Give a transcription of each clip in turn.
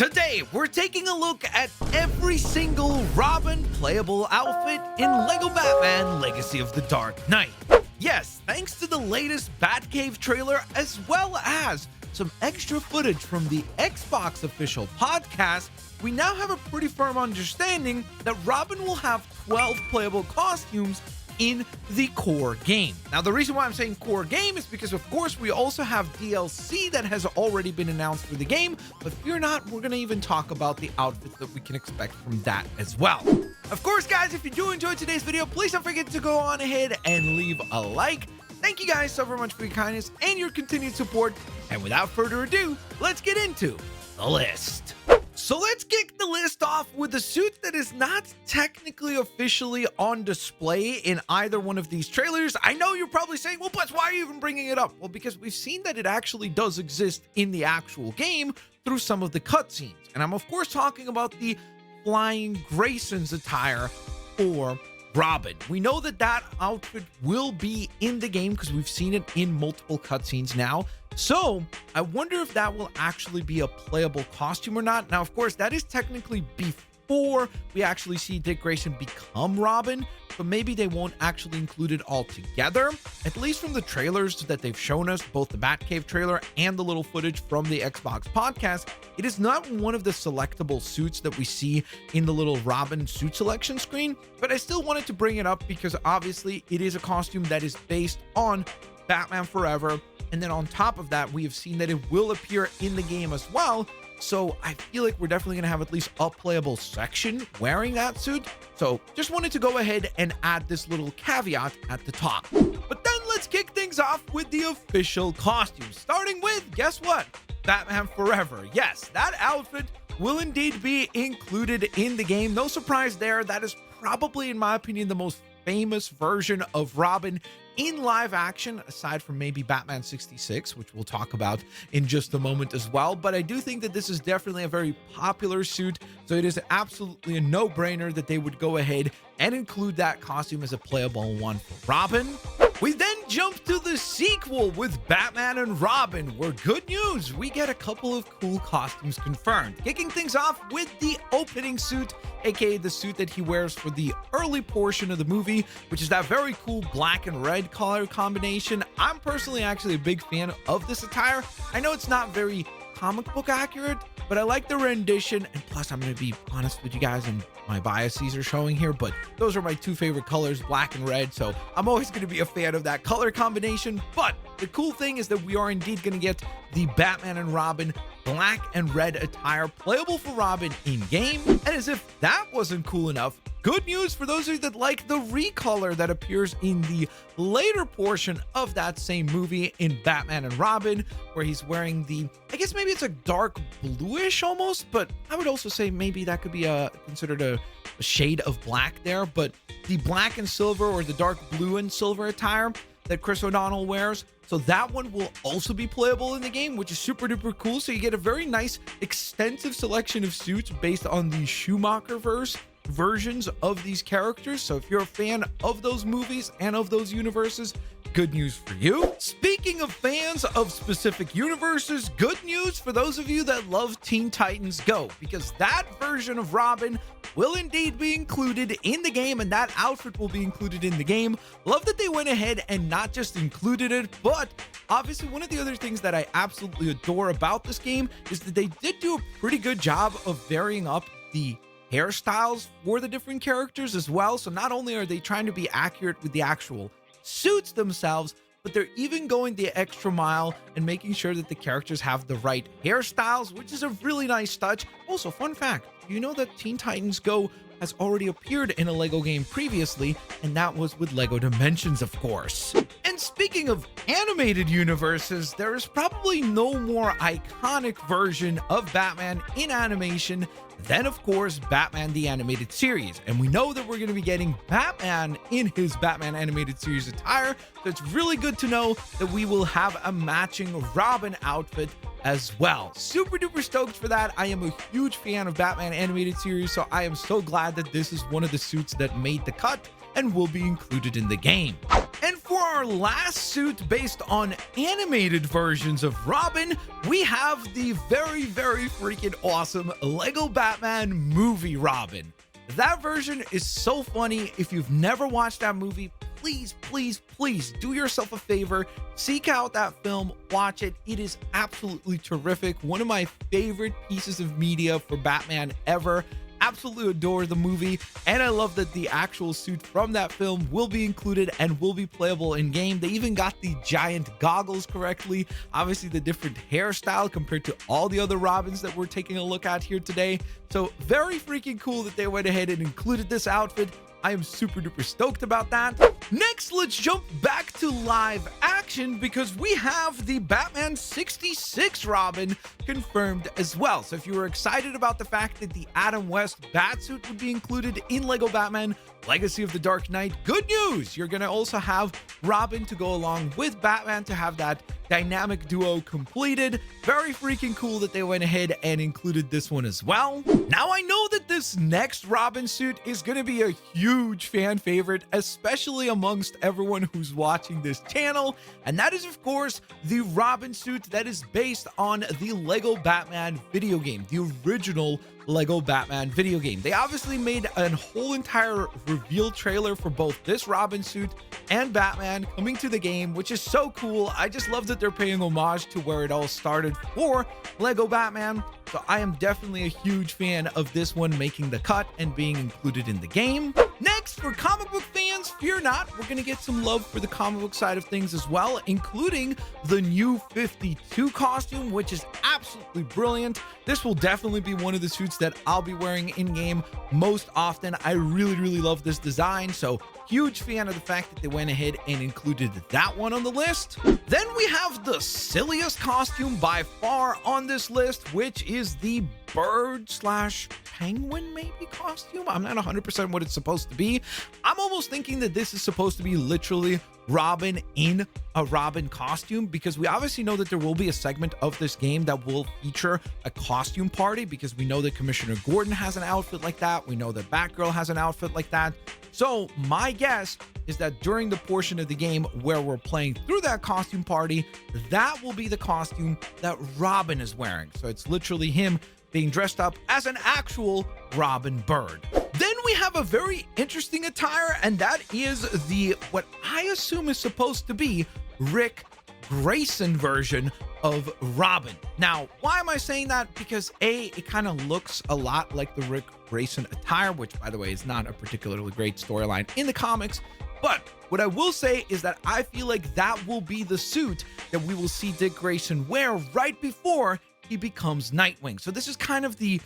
Today, we're taking a look at every single Robin playable outfit in LEGO Batman Legacy of the Dark Knight. Yes, thanks to the latest Batcave trailer as well as some extra footage from the Xbox official podcast, we now have a pretty firm understanding that Robin will have 12 playable costumes in the core game. Now, the reason why I'm saying core game is because, of course, we also have DLC that has already been announced for the game, but fear not, we're going to even talk about the outfits that we can expect from that as well. Of course, guys, if you do enjoy today's video, please don't forget to go on ahead and leave a like. Thank you guys so very much for your kindness and your continued support. And without further ado, let's get into the list. So let's kick the list off with a suit that is not technically officially on display in either one of these trailers. I know you're probably saying, well, but why are you even bringing it up? Well, because we've seen that it actually does exist in the actual game through some of the cutscenes. And I'm, of course, talking about the flying Graysons attire for Robin. We know that that outfit will be in the game because we've seen it in multiple cutscenes now. So I wonder if that will actually be a playable costume or not. Now, of course, that is technically before we actually see Dick Grayson become Robin, but maybe they won't actually include it all together. At least from the trailers that they've shown us, both the Batcave trailer and the little footage from the Xbox podcast, it is not one of the selectable suits that we see in the little Robin suit selection screen, but I still wanted to bring it up because obviously it is a costume that is based on Batman Forever. And then on top of that, we have seen that it will appear in the game as well. So I feel like we're definitely going to have at least a playable section wearing that suit. So just wanted to go ahead and add this little caveat at the top. But then let's kick things off with the official costume, starting with, guess what? Batman Forever. Yes, that outfit will indeed be included in the game. No surprise there. That is probably, in my opinion, the most famous version of Robin in live action, aside from maybe Batman 66, which we'll talk about in just a moment as well. But I do think that this is definitely a very popular suit, so it is absolutely a no-brainer that they would go ahead and include that costume as a playable one for Robin. We then jump to the sequel with Batman and Robin, where good news, we get a couple of cool costumes confirmed. Kicking things off with the opening suit, aka the suit that he wears for the early portion of the movie, which is that very cool black and red color combination. I'm personally actually a big fan of this attire. I know it's not very comic book accurate, but I like the rendition, and plus I'm going to be honest with you guys, and my biases are showing here, but those are my two favorite colors, black and red, so I'm always going to be a fan of that color combination. But the cool thing is that we are indeed going to get the Batman and Robin black and red attire playable for Robin in game. And as if that wasn't cool enough, good news for those of you that like the recolor that appears in the later portion of that same movie in Batman and Robin, where he's wearing the, I guess maybe it's a dark bluish almost, but I would also say maybe that could be considered a shade of black there. But the black and silver, or the dark blue and silver attire that Chris O'Donnell wears, so that one will also be playable in the game, which is super duper cool. So you get a very nice extensive selection of suits based on the Schumacher-verse versions of these characters. So if you're a fan of those movies and of those universes, good news for you. Speaking of fans of specific universes, good news for those of you that love Teen Titans Go, because that version of Robin will indeed be included in the game, and that outfit will be included in the game. Love that they went ahead and not just included it, but obviously one of the other things that I absolutely adore about this game is that they did do a pretty good job of varying up the hairstyles for the different characters as well. So not only are they trying to be accurate with the actual suits themselves, but they're even going the extra mile and making sure that the characters have the right hairstyles, which is a really nice touch. Also, fun fact, you know that Teen Titans Go has already appeared in a LEGO game previously, and that was with LEGO Dimensions, of course. And speaking of animated universes, there is probably no more iconic version of Batman in animation than, of course, Batman the Animated Series. And we know that we're going to be getting Batman in his Batman Animated Series attire, so it's really good to know that we will have a matching Robin outfit as well. Super duper stoked for that. I am a huge fan of Batman Animated Series, so I am so glad that this is one of the suits that made the cut and will be included in the game. And And for our last suit based on animated versions of Robin, we have the very, very freaking awesome Lego Batman movie Robin. That version is so funny. If you've never watched that movie, please, please, please do yourself a favor. Seek out that film, watch it. It is absolutely terrific. One of my favorite pieces of media for Batman ever. Absolutely adore the movie, and I love that the actual suit from that film will be included and will be playable in game. They even got the giant goggles correctly, obviously the different hairstyle compared to all the other Robins that we're taking a look at here today. So very freaking cool that they went ahead and included this outfit. I am super duper stoked about that. Next, let's jump back to live action because we have the Batman 66 Robin confirmed as well. So if you were excited about the fact that the Adam West Batsuit would be included in Lego Batman Legacy of the Dark Knight, good news! You're going to also have Robin to go along with Batman to have that dynamic duo completed. Very freaking cool that they went ahead and included this one as well. Now, I know that this next Robin suit is going to be a huge fan favorite, especially amongst everyone who's watching this channel, and that is, of course, the Robin suit that is based on the Lego Batman video game, the original Lego Batman video game. They obviously made a whole entire reveal trailer for both this Robin suit and Batman coming to the game, which is so cool. I just love that they're paying homage to where it all started for Lego Batman. So I am definitely a huge fan of this one making the cut and being included in the game. Next, for comic book fans, fear not, we're going to get some love for the comic book side of things as well, including the new 52 costume, which is absolutely brilliant. This will definitely be one of the suits that I'll be wearing in game most often. I really, really love this design. So huge fan of the fact that they went ahead and included that one on the list. Then we have the silliest costume by far on this list, which is the bird slash penguin maybe costume. I'm not 100% what it's supposed to be. I'm almost thinking that this is supposed to be literally Robin in a Robin costume, because we obviously know that there will be a segment of this game that will feature a costume party, because we know that Commissioner Gordon has an outfit like that. We know that Batgirl has an outfit like that. So my guess is that during the portion of the game where we're playing through that costume party, that will be the costume that Robin is wearing. So it's literally him being dressed up as an actual Robin bird. Then we have a very interesting attire, and that is the, what I assume is supposed to be Rick Grayson version of Robin. Now, why am I saying that? Because A, it kind of looks a lot like the Rick Grayson attire, which by the way is not a particularly great storyline in the comics. But what I will say is that I feel like that will be the suit that we will see Dick Grayson wear right before he becomes Nightwing. So this is kind of the,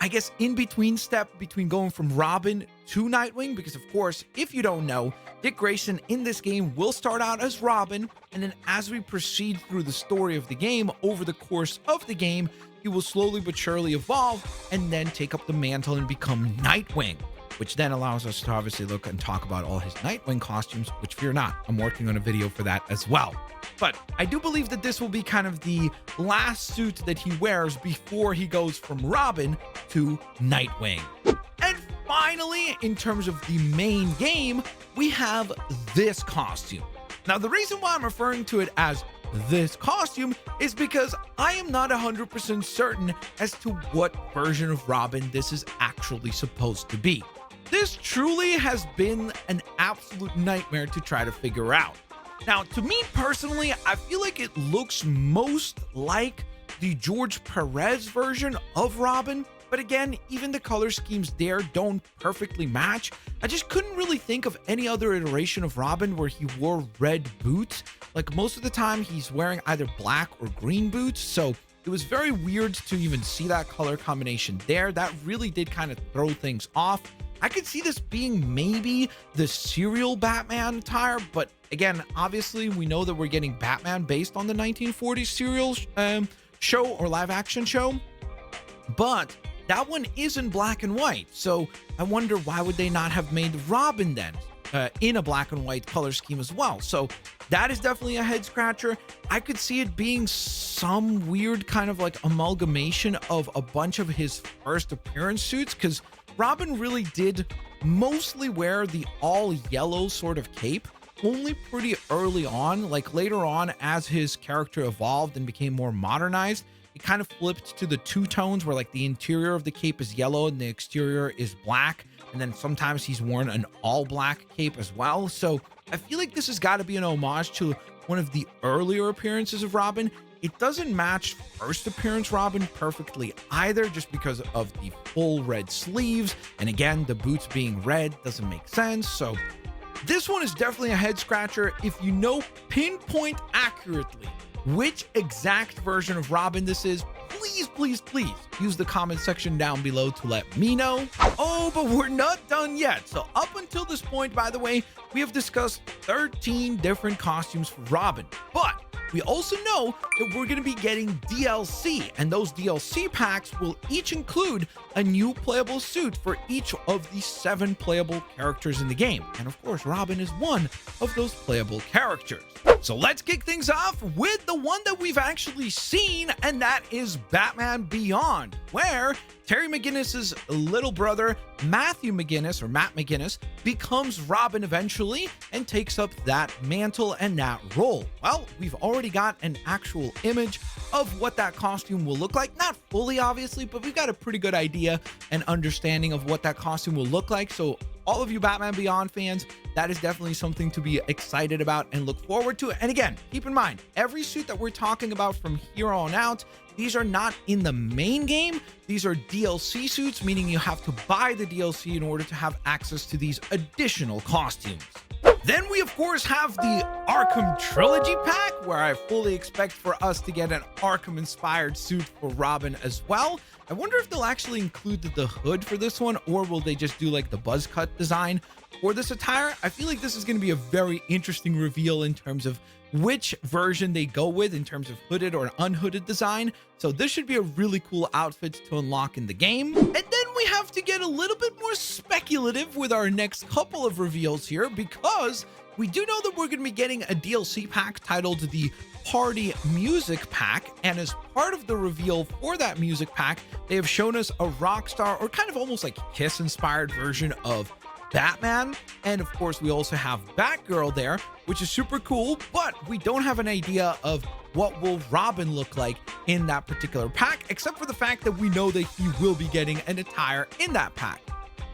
I guess, in-between step between going from Robin to Nightwing, because of course, if you don't know, Dick Grayson in this game will start out as Robin, and then as we proceed through the story of the game, over the course of the game, he will slowly but surely evolve and then take up the mantle and become Nightwing, which then allows us to obviously look and talk about all his Nightwing costumes, which fear not, I'm working on a video for that as well. But I do believe that this will be kind of the last suit that he wears before he goes from Robin to Nightwing. And finally, in terms of the main game, we have this costume. Now, the reason why I'm referring to it as this costume is because I am not 100% certain as to what version of Robin this is actually supposed to be. This truly has been an absolute nightmare to try to figure out. Now, to me personally, I feel like it looks most like the George Perez version of Robin, but again, even the color schemes there don't perfectly match. I just couldn't really think of any other iteration of Robin where he wore red boots. Like most of the time, he's wearing either black or green boots, so it was very weird to even see that color combination there. That really did kind of throw things off. I could see this being maybe the serial Batman attire, but again, obviously we know that we're getting Batman based on the 1940s serial show or live action show, but that one is in black and white. So I wonder, why would they not have made Robin then in a black and white color scheme as well? So that is definitely a head scratcher. I could see it being some weird kind of like amalgamation of a bunch of his first appearance suits, because Robin really did mostly wear the all yellow sort of cape. only pretty early on. Like later on, as his character evolved and became more modernized, it kind of flipped to the two tones where like the interior of the cape is yellow and the exterior is black. And then sometimes he's worn an all black cape as well. So I feel like this has got to be an homage to one of the earlier appearances of Robin. It doesn't match first appearance Robin perfectly either, just because of the full red sleeves. And again, the boots being red doesn't make sense. So this one is definitely a head scratcher. If you know pinpoint accurately which exact version of Robin this is, please use the comment section down below to let me know. Oh, but we're not done yet. So up until this point, by the way, we have discussed 13 different costumes for Robin, but we also know that we're going to be getting DLC, and those DLC packs will each include a new playable suit for each of the 7 playable characters in the game. And of course, Robin is one of those playable characters. So let's kick things off with the one that we've actually seen, and that is Batman Beyond, where Terry McGinnis's little brother, Matthew McGinnis, or Matt McGinnis, becomes Robin eventually and takes up that mantle and that role. Well, we've already got an actual image of what that costume will look like. Not fully, obviously, but we've got a pretty good idea and understanding of what that costume will look like. So all of you Batman Beyond fans, that is definitely something to be excited about and look forward to. And again, keep in mind, every suit that we're talking about from here on out, these are not in the main game. These are DLC suits, meaning you have to buy the DLC in order to have access to these additional costumes. Then we, of course, have the Arkham Trilogy pack, where I fully expect for us to get an Arkham-inspired suit for Robin as well. I wonder if they'll actually include the hood for this one, or will they just do like the buzz cut design for this attire? I feel like this is going to be a very interesting reveal in terms of which version they go with in terms of hooded or unhooded design. So this should be a really cool outfit to unlock in the game. And then we have to get a little bit more speculative with our next couple of reveals here, because we do know that we're going to be getting a DLC pack titled the Party Music Pack, and as part of the reveal for that music pack, they have shown us a Rockstar, or kind of almost like Kiss inspired version of Batman. And of course, we also have Batgirl there, which is super cool, but we don't have an idea of what will Robin look like in that particular pack, except for the fact that we know that he will be getting an attire in that pack.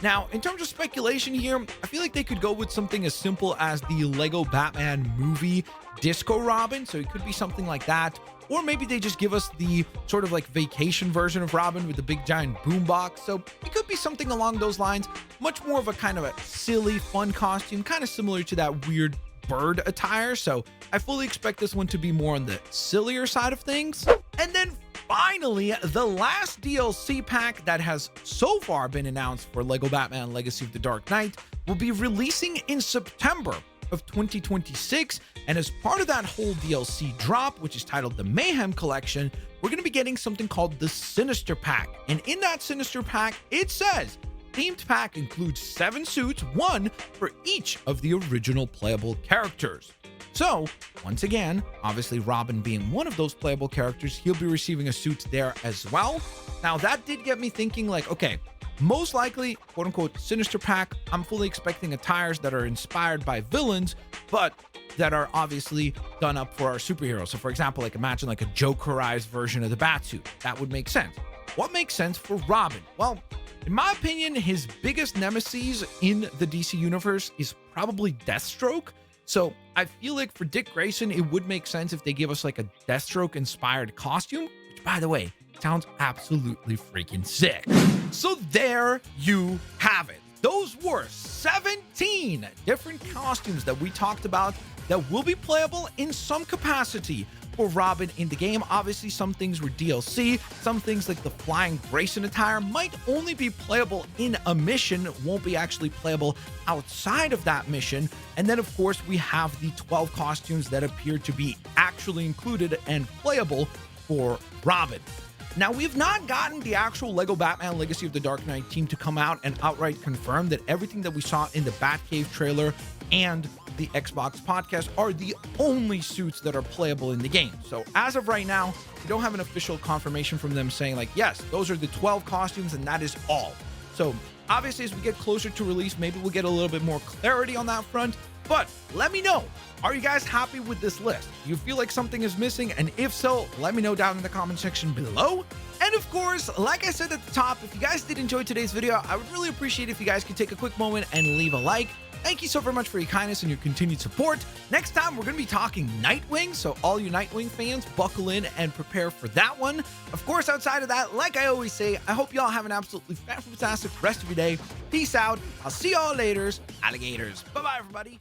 Now, in terms of speculation here, I feel like they could go with something as simple as the Lego Batman movie Disco Robin. So it could be something like that. Or maybe they just give us the sort of like vacation version of Robin with the big giant boombox. So it could be something along those lines. Much more of a kind of a silly, fun costume, kind of similar to that weird bird attire. So I fully expect this one to be more on the sillier side of things. And then finally, the last DLC pack that has so far been announced for Lego Batman Legacy of the Dark Knight will be releasing in September of 2026. And as part of that whole DLC drop, which is titled the Mayhem Collection, we're going to be getting something called the Sinister Pack. And in that Sinister Pack, it says themed pack includes 7 suits, 1 for each of the original playable characters. So once again, obviously Robin being one of those playable characters, he'll be receiving a suit there as well. Now that did get me thinking, like, okay, most likely, quote unquote, Sinister Pack, I'm fully expecting attires that are inspired by villains, but that are obviously done up for our superheroes. So for example, like imagine like a Jokerized version of the Batsuit. That would make sense. What makes sense for Robin? Well, in my opinion, his biggest nemesis in the DC universe is probably Deathstroke. So I feel like for Dick Grayson, it would make sense if they give us like a Deathstroke inspired costume, which by the way, sounds absolutely freaking sick. So there you have it. Those were 17 different costumes that we talked about that will be playable in some capacity for Robin in the game. Obviously, some things were DLC. Some things like the flying Grayson attire might only be playable in a mission, won't be actually playable outside of that mission. And then, of course, we have the 12 costumes that appear to be actually included and playable for Robin. Now, we've not gotten the actual Lego Batman Legacy of the Dark Knight team to come out and outright confirm that everything that we saw in the Batcave trailer and the Xbox podcast are the only suits that are playable in the game. So as of right now, we don't have an official confirmation from them saying like, yes, those are the 12 costumes and that is all. So obviously, as we get closer to release, maybe we'll get a little bit more clarity on that front. But let me know, are you guys happy with this list? Do you feel like something is missing? And if so, let me know down in the comment section below. And of course, like I said at the top, if you guys did enjoy today's video, I would really appreciate if you guys could take a quick moment and leave a like. Thank you so very much for your kindness and your continued support. Next time, we're going to be talking Nightwing, so all you Nightwing fans, buckle in and prepare for that one. Of course, outside of that, like I always say, I hope y'all have an absolutely fantastic rest of your day. Peace out. I'll see y'all later, alligators. Bye-bye, everybody.